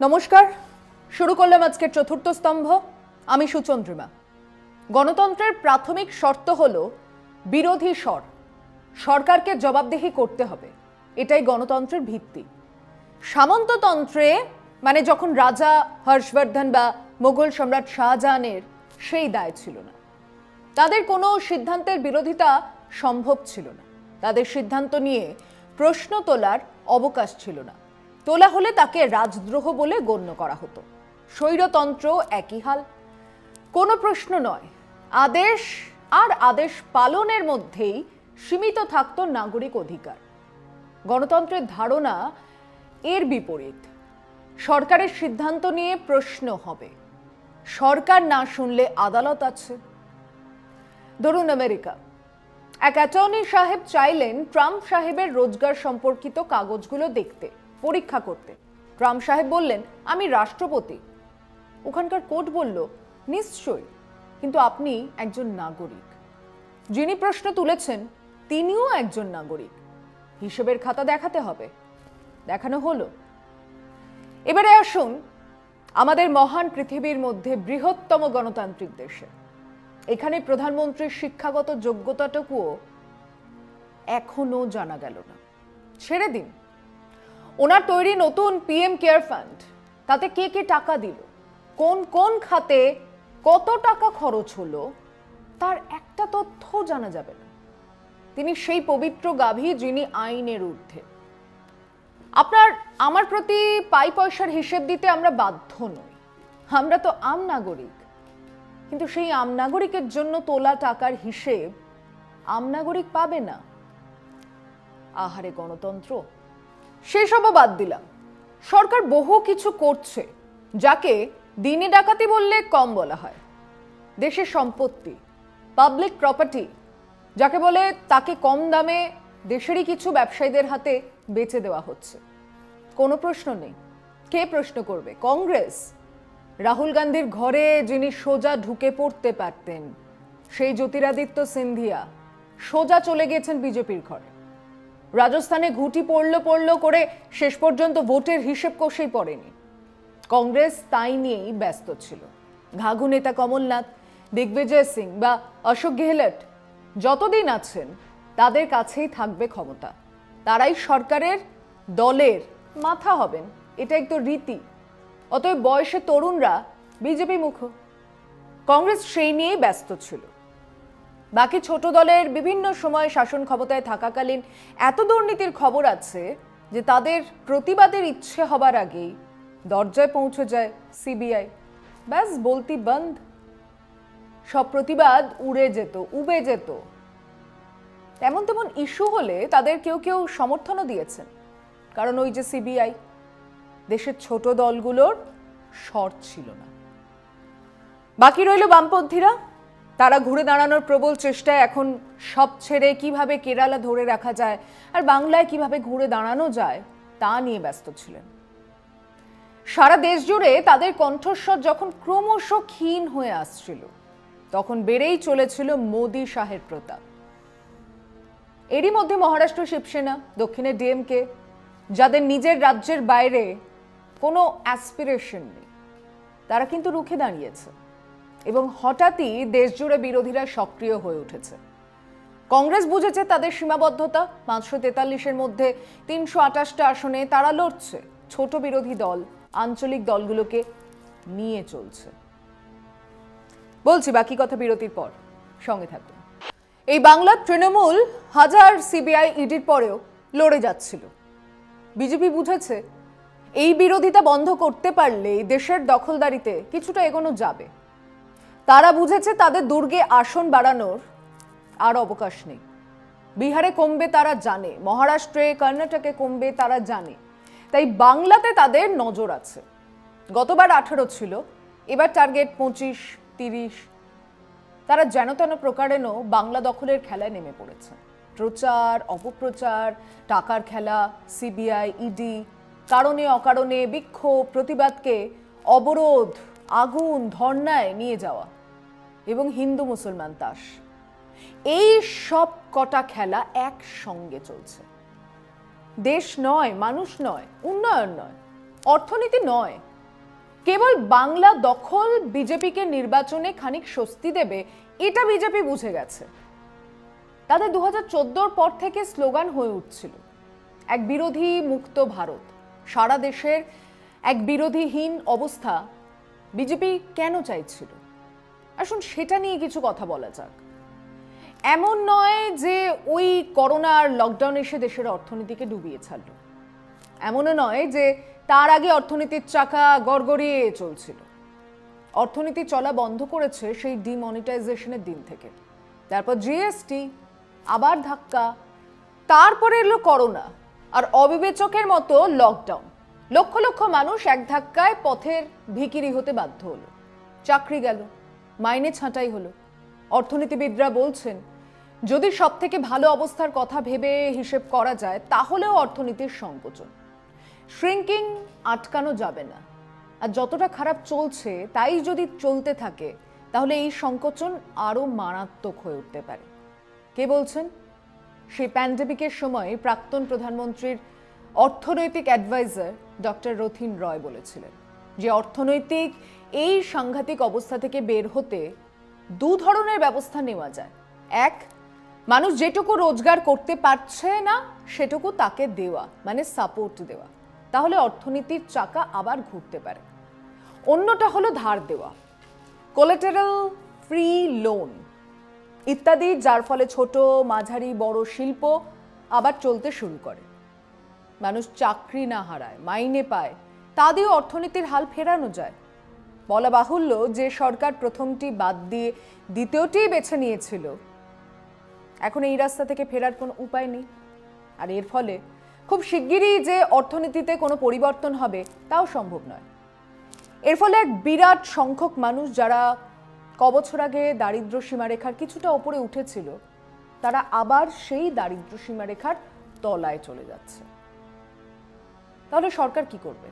নমস্কার, শুরু করলাম আজকের চতুর্থ স্তম্ভ। আমি সুচন্দ্রিমা। গণতন্ত্রের প্রাথমিক শর্ত হলো বিরোধী স্বর, সরকারকে জবাবদিহি করতে হবে, এটাই গণতন্ত্রের ভিত্তি। সামন্ততন্ত্রে মানে যখন রাজা হর্ষবর্ধন বা মোগল সম্রাট শাহজাহানের সেই দায় ছিল না, তাদের কোনো সিদ্ধান্তের বিরোধিতা সম্ভব ছিল না, তাদের সিদ্ধান্ত নিয়ে প্রশ্ন তোলার অবকাশ ছিল না, তোলা হলে তাকে রাজদ্রোহ বলে গণ্য করা হতো। স্বৈরতন্ত্র একই হাল, কোনো প্রশ্ন নয়, আদেশ আর আদেশ পালনের মধ্যেই সীমিত থাকতো নাগরিক অধিকার। গণতন্ত্রের ধারণা এর বিপরীত, সরকারের সিদ্ধান্ত নিয়ে প্রশ্ন হবে, সরকার না শুনলে আদালত আছে। ধরুন আমেরিকা, এক অ্যাটর্নি সাহেব চাইলেন ট্রাম্প সাহেবের রোজগার সম্পর্কিত কাগজগুলো দেখতে, পরীক্ষা করতে। ট্রাম্প সাহেব বললেন, আমি রাষ্ট্রপতি। ওখানকার কোর্ট বলল, নিশ্চয়ই, কিন্তু আপনি একজন নাগরিক। যিনি প্রশ্ন তুলেছেন তিনিও একজন নাগরিক, হিসেবের খাতা দেখাতে হবে। দেখানো হলো। এবারে আসুন আমাদের মহান পৃথিবীর মধ্যে বৃহত্তম গণতান্ত্রিক দেশে। এখানে প্রধানমন্ত্রীর শিক্ষাগত যোগ্যতাটুকুও এখনো জানা গেল না। ছেড়ে দিন ওনার তৈরি নতুন পিএম কেয়ার ফান্ড, তাতে কে কে টাকা দিল, কোন কোন খাতে কত টাকা খরচ হলো, তার একটা তথ্য জানা যাবে না। তিনি সেই পবিত্র গাভী যিনি আইনের ঊর্ধ্বে। আপনার আমার প্রতি পাই পয়সার হিসেব দিতে আমরা বাধ্য নই, আমরা তো আম নাগরিক। কিন্তু সেই আম নাগরিকের জন্য তোলা টাকার হিসেব আম নাগরিক পাবে না। আহারে গণতন্ত্র। সেসবও বাদ দিলাম, সরকার বহু কিছু করছে যাকে দিনে ডাকাতি বললে কম বলা হয়। দেশের সম্পত্তি, পাবলিক প্রপার্টি যাকে বলে, তাকে কম দামে দেশেরই কিছু ব্যবসায়ীদের হাতে বেচে দেওয়া হচ্ছে। কোনো প্রশ্ন নেই। কে প্রশ্ন করবে? কংগ্রেস। রাহুল গান্ধীর ঘরে যিনি সোজা ঢুকে পড়তে পারতেন, সেই জ্যোতিরাদিত্য সিন্ধিয়া সোজা চলে গেছেন বিজেপির ঘরে। রাজস্থানে ঘুঁটি পড়ল করে শেষ পর্যন্ত ভোটের হিসেব কষেই পড়েনি। কংগ্রেস তাই নিয়েই ব্যস্ত ছিল। ঘাঘু নেতা কমলনাথ, দিগ্বিজয় সিং বা অশোক গেহলট যতদিন আছেন তাদের কাছেই থাকবে ক্ষমতা, তারাই সরকারের দলের মাথা হবেন, এটাই তো রীতি। অতএব বয়সে তরুণরা বিজেপি মুখ। কংগ্রেস সেই নিয়েই ব্যস্ত ছিল। বাকি ছোট দলের বিভিন্ন সময় শাসন ক্ষমতায় থাকাকালীন এত দুর্নীতির খবর আছে যে তাদের প্রতিবাদের ইচ্ছে হবার আগেই দরজায় পৌঁছে যায় সিবিআই। ব্যাস বলতি বন্ধ, সব প্রতিবাদ উড়ে যেত, উবে যেত। তেমন তেমন ইস্যু হলে তাদের কেউ কেউ সমর্থনও দিয়েছেন, কারণ ওই যে সিবিআই, দেশের ছোট দলগুলোর স্বর ছিল না। বাকি রইল বামপন্থীরা, তারা ঘুরে দাঁড়ানোর প্রবল চেষ্টায় এখন সব ছেড়ে কিভাবে কেরালা ধরে রাখা যায় আর বাংলায় কিভাবে ঘুরে দাঁড়ানো যায় তা নিয়ে ব্যস্ত ছিলেন। সারা দেশ জুড়ে তাদের কণ্ঠস্বর যখন ক্রমশ ক্ষীণ হয়ে আসছিল, তখন বেড়েই চলেছিল মোদি শাহের প্রতাপ। এরই মধ্যে মহারাষ্ট্র শিবসেনা, দক্ষিণে ডিএমকে, যাদের নিজের রাজ্যের বাইরে কোনো অ্যাসপিরেশন নেই, তারা কিন্তু রুখে দাঁড়িয়েছে এবং হঠাৎই দেশ জুড়ে বিরোধীরা সক্রিয় হয়ে উঠেছে। কংগ্রেস বুঝেছে তাদের সীমাবদ্ধতা, 543-এর মধ্যে 328টা আসনে তারা লড়ছে, ছোট বিরোধী দল আঞ্চলিক দলগুলোকে নিয়ে চলছে। বলছি বাকি কথা বিরতির পর, সঙ্গে থাকুন। এই বাংলার তৃণমূল হাজার সিবিআই ইডির পরেও লড়ে যাচ্ছিল। বিজেপি বুঝেছে এই বিরোধিতা বন্ধ করতে পারলে দেশের দখলদারিতে কিছুটা এগোনো যাবে। তারা বুঝেছে তাদের দুর্গে আসন বাড়ানোর আর অবকাশ নেই। বিহারে কমবে তারা জানে, মহারাষ্ট্রে কর্ণাটকে কমবে তারা জানে, তাই বাংলাতে তাদের নজর আছে। গতবার 18 ছিল, এবার টার্গেট 25-30। তারা যেন তেন প্রকারেণ বাংলা দখলের খেলায় নেমে পড়েছে। প্রচার, অপপ্রচার, টাকার খেলা, সিবিআই, ইডি, কারণে অকারণে বিক্ষোভ, প্রতিবাদকে অবরোধ, আগুন, ধর্নায় নিয়ে যাওয়া এবং হিন্দু মুসলমান তাস, এই সব কটা খেলা একসঙ্গে চলছে। দেশ নয়, মানুষ নয়, উন্নয়ন নয়, অর্থনীতি নয়, কেবল বাংলা দখল বিজেপিকে নির্বাচনে খানিক স্বস্তি দেবে এটা বিজেপি বুঝে গেছে। তাদের 2014 পর থেকে স্লোগান হয়ে উঠছিল এক বিরোধী মুক্ত ভারত। সারা দেশের এক বিরোধীহীন অবস্থা বিজেপি কেন চাইছিল? আসুন সেটা নিয়ে কিছু কথা বলা যাক। এমন নয় যে ওই করোনা আর লকডাউন এসে দেশের অর্থনীতিকে ডুবিয়ে ছাড়ল, এমনও নয় যে তার আগে অর্থনীতির চাকা গড়গড়িয়ে চলছিল। অর্থনীতি চলা বন্ধ করেছে সেই ডিমনিটাইজেশনের দিন থেকে। তারপর জিএসটি, আবার ধাক্কা, তারপরে এলো করোনা আর অবিবেচকের মতো লকডাউন। লক্ষ লক্ষ মানুষ এক ধাক্কায় পথের ভিখিরি হতে বাধ্য হলো, চাকরি গেল, মাইনে ছাঁটাই হলো। অর্থনীতিবিদরা বলছেন যদি সব থেকে ভালো অবস্থার কথা ভেবে হিসেব করা যায় তাহলেও অর্থনীতির সংকোচন, শ্রিঙ্কিং আটকানো যাবে না। আর যতটা খারাপ চলছে তাই যদি চলতে থাকে তাহলে এই সংকোচন আরো মারাত্মক হয়ে উঠতে পারে। কে বলছেন? সেই প্যান্ডেমিকের সময় প্রাক্তন প্রধানমন্ত্রীর অর্থনৈতিক অ্যাডভাইজার ডক্টর রথীন রয় বলেছিলেন যে অর্থনৈতিক এই সাংঘাতিক অবস্থা থেকে বের হতে দু ধরনের ব্যবস্থা নেওয়া যায়। এক, মানুষ যেটুকু রোজগার করতে পারছে না সেটুকু তাকে দেওয়া, মানে সাপোর্ট দেওয়া, তাহলে অর্থনীতির চাকা আবার ঘুরতে পারে। অন্যটা হলো ধার দেওয়া, কোলাটেরাল ফ্রি লোন ইত্যাদি, যার ফলে ছোট মাঝারি বড় শিল্প আবার চলতে শুরু করে। মানুষ চাকরি না হারায়, মাইনে পায়, তা দিয়েও অর্থনীতির হাল ফেরানো যায়। বলা বাহুল্য যে সরকার প্রথমটি বাদ দিয়ে দ্বিতীয়টি বেছে নিয়েছিল, এখন এই রাস্তা থেকে ফেরার কোনো উপায় নেই। আর এর ফলে খুব শিগগিরই যে অর্থনীতিতে কোনো পরিবর্তন হবে তাও সম্ভব নয়। এর ফলে এক বিরাট সংখ্যক মানুষ যারা কবছর আগে দারিদ্র্য সীমারেখার কিছুটা ওপরে উঠেছিল তারা আবার সেই দারিদ্র্য সীমারেখার তলায় চলে যাচ্ছে। তাহলে সরকার কি করবে?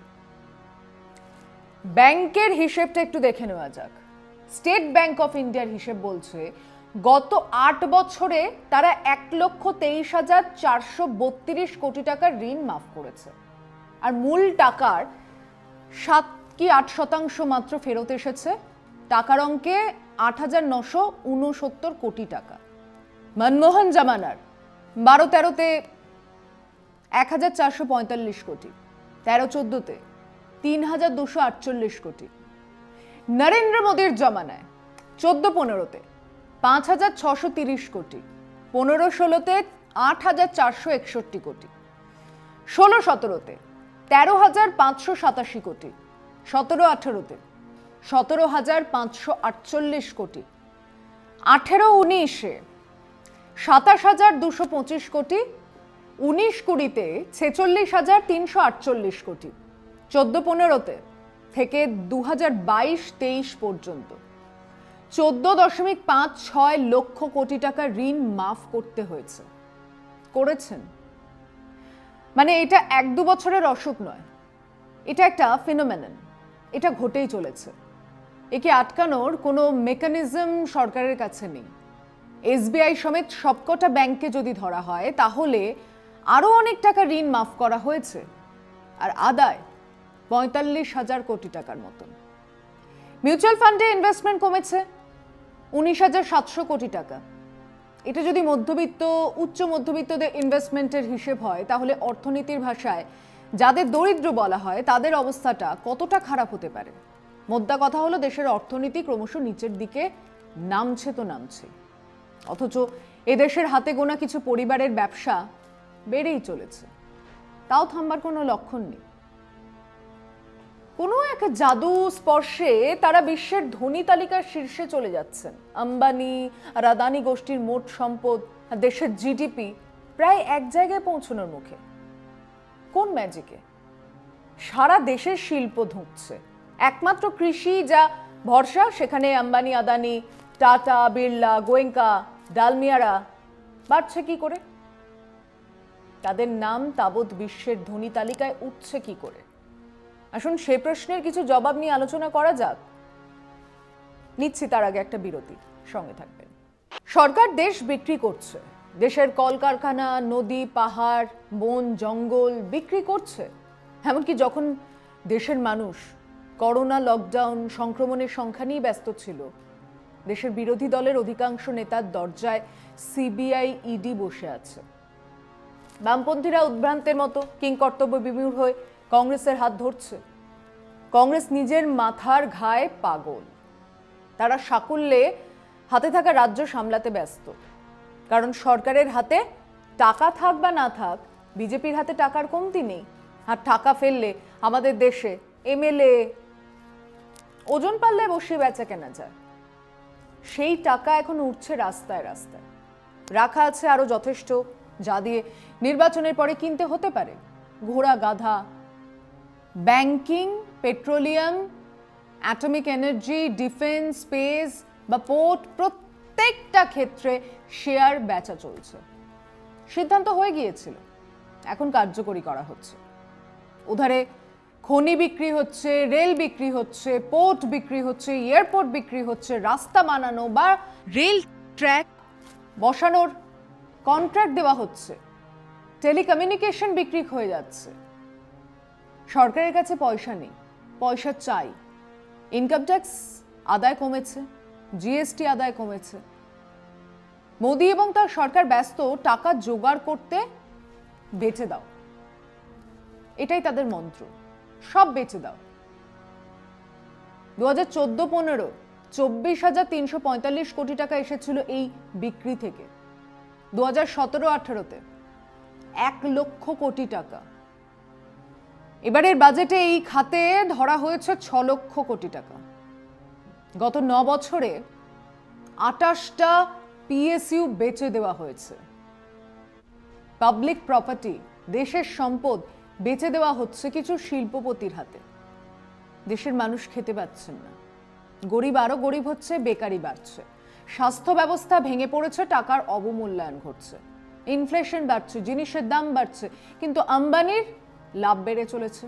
ব্যাংকের হিসেবটা একটু দেখে নেওয়া যাক। স্টেট ব্যাংক অফ ইন্ডিয়ার হিসেব বলছে গত 8 বছরে তারা 1,23,432 কোটি টাকার ঋণ মাফ করেছে। আর মূল টাকার 7 কি 8% মাত্র ফেরত এসেছে। টাকার অঙ্কে 8,969 কোটি টাকা। মনমোহন জামানার 12-13-তে 1,445 কোটি, 13-14-তে 3,248 কোটি। নরেন্দ্র মোদীর জমানায় 14-15-তে 5,630 কোটি, 15-16-তে 8,461 কোটি, 16-17-তে 13,587 কোটি, 17-18-তে 17,548 কোটি, 18-19-এ 27,225 কোটি, 19-20-তে 46,348 কোটি, 14-15-তে থেকে 2022-23 পর্যন্ত 14.56 লক্ষ কোটি টাকা ঋণ মাফ করতে হয়েছে। করেছেন মানে এটা 1-2 বছরের অসুখ নয়, এটা একটা ফিনোমেনন, এটা ঘটেই চলেছে। একে আটকানোর কোনো মেকানিজম সরকারের কাছে নেই। এসবিআই সমেত সবকটা ব্যাংকে যদি ধরা হয় তাহলে আরো অনেক টাকা ঋণ মাফ করা হয়েছে, আর আদায় 45,000 কোটি টাকার মতন। মিউচুয়াল ফান্ডে ইনভেস্টমেন্ট কমেছে 19,700 কোটি টাকা। এটা যদি মধ্যবিত্ত উচ্চ মধ্যবিত্তদের ইনভেস্টমেন্টের হিসেব হয় তাহলে অর্থনীতির ভাষায় যাদের দরিদ্র বলা হয় তাদের অবস্থাটা কতটা খারাপ হতে পারে। মোদ্দা কথা হলো দেশের অর্থনীতি ক্রমশ নিচের দিকে নামছে তো নামছে, অথচ এদেশের হাতে গোনা কিছু পরিবারের ব্যবসা বেড়েই চলেছে, তাও থামবার কোনো লক্ষণ নেই। কোনো এক জাদু স্পর্শে তারা বিশ্বের ধনী তালিকার শীর্ষে চলে যাচ্ছেন। আম্বানি আর আদানি গোষ্ঠীর মোট সম্পদ আর দেশের জিডিপি প্রায় এক জায়গায় পৌঁছানোর মুখে। কোন ম্যাজিকে? সারা দেশের শিল্প ধুঁকছে, একমাত্র কৃষি যা ভরসা সেখানে আম্বানি আদানি টাটা বিড়লা গোয়েঙ্কা ডালমিয়ারা বাড়ছে কি করে? তাদের নাম তাবৎ বিশ্বের ধনী তালিকায় উঠছে কি করে? আসুন সে প্রশ্নের কিছু জবাব নিয়ে আলোচনা করা যাক। নিচ্ছি তার আগে একটা বিরতি, সঙ্গে থাকবেন। সরকার দেশ বিক্রি করছে, দেশের কলকারখানা নদী পাহাড় বন জঙ্গল বিক্রি করছে। এমনকি যখন দেশের মানুষ করোনা লকডাউন সংক্রমণের সংখ্যা নিয়ে ব্যস্ত ছিল। দেশের বিরোধী দলের অধিকাংশ নেতার দরজায় সিবিআই ইডি বসে আছে। বামপন্থীরা উদ্ভ্রান্তের মতো কিংকর্তব্য বিমূঢ় হয়ে কংগ্রেসের হাত ধরছে। কংগ্রেস নিজের মাথার ঘায়ে পাগল। তারা সাকুল্যে হাতে থাকা রাজ্য সামলাতে ব্যস্ত, কারণ সরকারের হাতে টাকা থাক বা না থাক, বিজেপির হাতে টাকার কমতি নেই। আর টাকা ফেললে আমাদের দেশে এমএলএ ওজন পাল্লায় বসে বেচা কেনা যায়। সেই টাকা এখন উঠছে রাস্তায় রাস্তায়, রাখা আছে আরো যথেষ্ট, যা দিয়ে নির্বাচনের পরে কিনতে হতে পারে ঘোড়া গাধা। Banking, petroleum, atomic energy, defence, space বা পোর্ট, প্রত্যেকটা ক্ষেত্রে শেয়ার বেচা চলছে। সিদ্ধান্ত হয়ে গিয়েছিল, এখন কার্যকরী করা হচ্ছে। উধারে খনি বিক্রি হচ্ছে, রেল বিক্রি হচ্ছে, পোর্ট বিক্রি হচ্ছে, এয়ারপোর্ট বিক্রি হচ্ছে, রাস্তা বানানো বা রেল ট্র্যাক বসানোর কন্ট্রাক্ট দেওয়া হচ্ছে, টেলিকমিউনিকেশন বিক্রি হয়ে যাচ্ছে। সরকারের কাছে পয়সা নেই, পয়সা চাই। ইনকাম ট্যাক্স আদায় কমেছে, জিএসটি আদায় কমেছে। মোদি এবং তার সরকার ব্যস্ত টাকা জোগাড় করতে। বেচে দাও, এটাই তাদের মন্ত্র। সব বেচে দাও। 2014-15 24,345 কোটি টাকা এসেছিল এই বিক্রি থেকে। 2017-18-তে 1 লক্ষ কোটি টাকা। এবারের বাজেটে এই খাতে ধরা হয়েছে 6 লক্ষ কোটি টাকা। গত 9 বছরে 28টা পিএসইউ বেচে দেওয়া হয়েছে। পাবলিক প্রপার্টি, দেশের সম্পদ বেচে দেওয়া হচ্ছে কিছু শিল্পপতির হাতে। দেশের মানুষ খেতে পাচ্ছেন না, গরিব আরো গরিব হচ্ছে, বেকারি বাড়ছে, স্বাস্থ্য ব্যবস্থা ভেঙে পড়েছে, টাকার অবমূল্যায়ন ঘটছে, ইনফ্লেশন বাড়ছে, জিনিসের দাম বাড়ছে, কিন্তু আম্বানির লাভ বেড়ে চলেছে।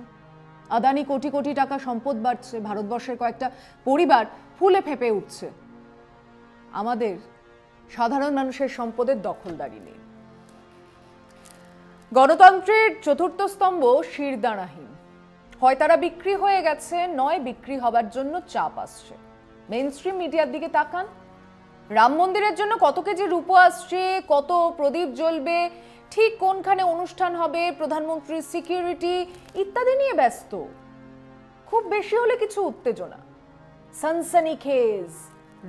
আদানি কোটি কোটি টাকা সম্পদ বাড়ছে, ভারতবর্ষের কয়েকটা পরিবার ফুলে ফেঁপে উঠছে। আমাদের সাধারণ মানুষের সম্পদের দখলদারি নেই। গণতন্ত্রের চতুর্থ স্তম্ভ শিরদাঁড়াহীন। হয় তারা বিক্রি হয়ে গেছে, নয় বিক্রি হবার জন্য চাপ আসছে। মেইনস্ট্রিম মিডিয়ার দিকে তাকান। রাম মন্দিরের জন্য কত কেজি রূপো আসছে, কত প্রদীপ জ্বলবে, ঠিক কোনখানে অনুষ্ঠান হবে, প্রধানমন্ত্রীর সিকিউরিটি ইত্যাদি নিয়ে ব্যস্ত। খুব বেশি হলে কিছু উত্তেজনা, সানসানিখেজ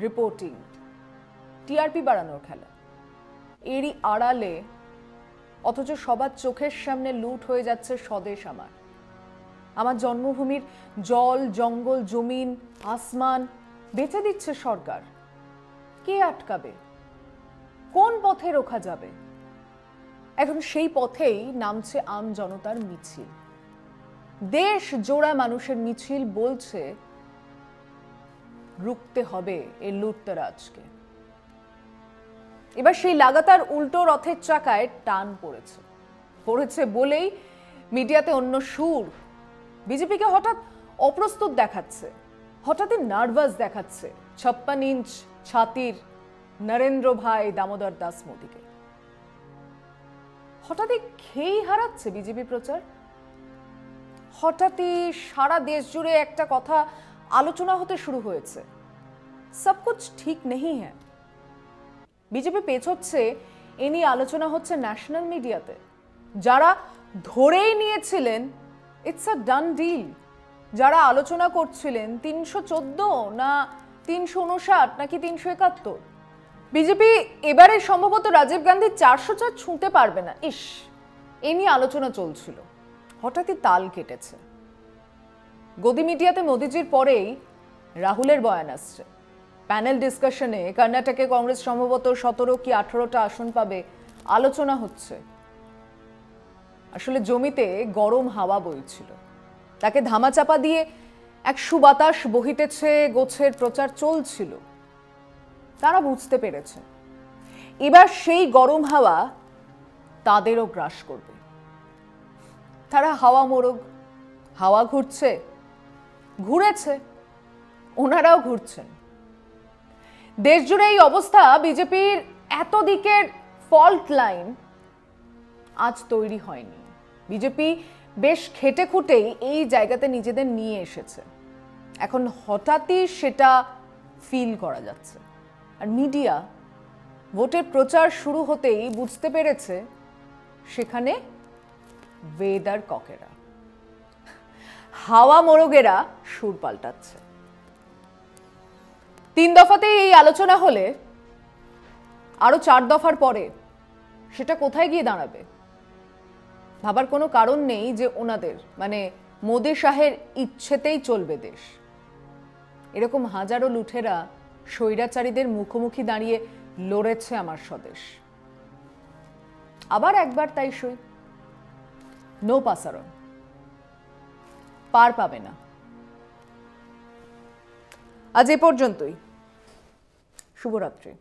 রিপোর্টিং, টিআরপি বাড়ানোর খেলা। এরই আড়ালে অথচ সবার চোখের সামনে লুট হয়ে যাচ্ছে স্বদেশ আমার। আমার জন্মভূমির জল, জঙ্গল, জমিন, আসমান বেচে দিচ্ছে সরকার। কে আটকাবে? কোন পথে রোখা যাবে? এখন সেই পথেই নামছে আম জনতার মিছিল। দেশ জোড়া মানুষের মিছিল বলছে রুখতে হবে এই লুটতরাজকে। এবার সেই লাগাতার উল্টো রথের চাকায় টান পড়েছে বলেই মিডিয়াতে অন্য সুর। বিজেপিকে হঠাৎ অপ্রস্তুত দেখাচ্ছে, হঠাৎই নার্ভাস দেখাচ্ছে 56 ইঞ্চ ছাতির নরেন্দ্র ভাই দামোদর দাস মোদীকে। হঠাৎই খেই হারাচ্ছে বিজেপি প্রচার। হঠাৎই সারা দেশ জুড়ে একটা কথা আলোচনা হতে শুরু হয়েছে, সব কুছ ঠিক নেই হ্যাঁ। বিজেপি পেছোচ্ছে, এ নিয়ে আলোচনা হচ্ছে ন্যাশনাল মিডিয়াতে। যারা ধরেই নিয়েছিলেন ইটস আ ডান ডিল, যারা আলোচনা করছিলেন 314 না 359 নাকি 371, বিজেপি এবারে সম্ভবত রাজীব গান্ধী 404 ছুঁতে পারবে না, ইস, এ নিয়ে আলোচনা চলছিল। হঠাৎই তাল কেটেছে। গদি মিডিয়াতে মোদিজির পরেই রাহুলের বয়ান আসছে। প্যানেল ডিসকাশনে কর্ণাটকে কংগ্রেস সম্ভবত 17 কি 18টা আসন পাবে আলোচনা হচ্ছে। আসলে জমিতে গরম হাওয়া বইছিল, তাকে ধামাচাপা দিয়ে এক সুবাতাস বহিতেছে, গোছের প্রচার চলছিল। তারা বুঝতে পেরেছে এবার সেই গরম হাওয়া তাদেরও গ্রাস করবে। তারা হাওয়া মোরগ, হাওয়া ঘুরছে, ঘুরেছে, ওনারাও ঘুরছেন। দেশ জুড়ে এই অবস্থা। বিজেপির এত দিকের ফল্ট লাইন আজ তৈরি হয়নি। বিজেপি বেশ খেটে খুঁটেই এই জায়গাতে নিজেদের নিয়ে এসেছে। এখন হঠাৎই সেটা ফিল করা যাচ্ছে। আর মিডিয়া ভোটের প্রচার শুরু হতেই বুঝতে পেরেছে সেখানে ওয়েদার ককেরা, হাওয়া মোরগেরা সুর পাল্টাচ্ছে। 3 দফাতেই এই আলোচনা হলে আরো 4 দফার পরে সেটা কোথায় গিয়ে দাঁড়াবে? ভাবার কোনো কারণ নেই যে ওনাদের মানে মোদি শাহের ইচ্ছেতেই চলবে দেশ। এরকম হাজারো লুঠেরা স্বৈরাচারীদের মুখোমুখি দাঁড়িয়ে লড়েছে আমার স্বদেশ। আবার একবার তাই সই, নো পাসারণ, পার পাবে না। আজ এ পর্যন্তই। শুভরাত্রি।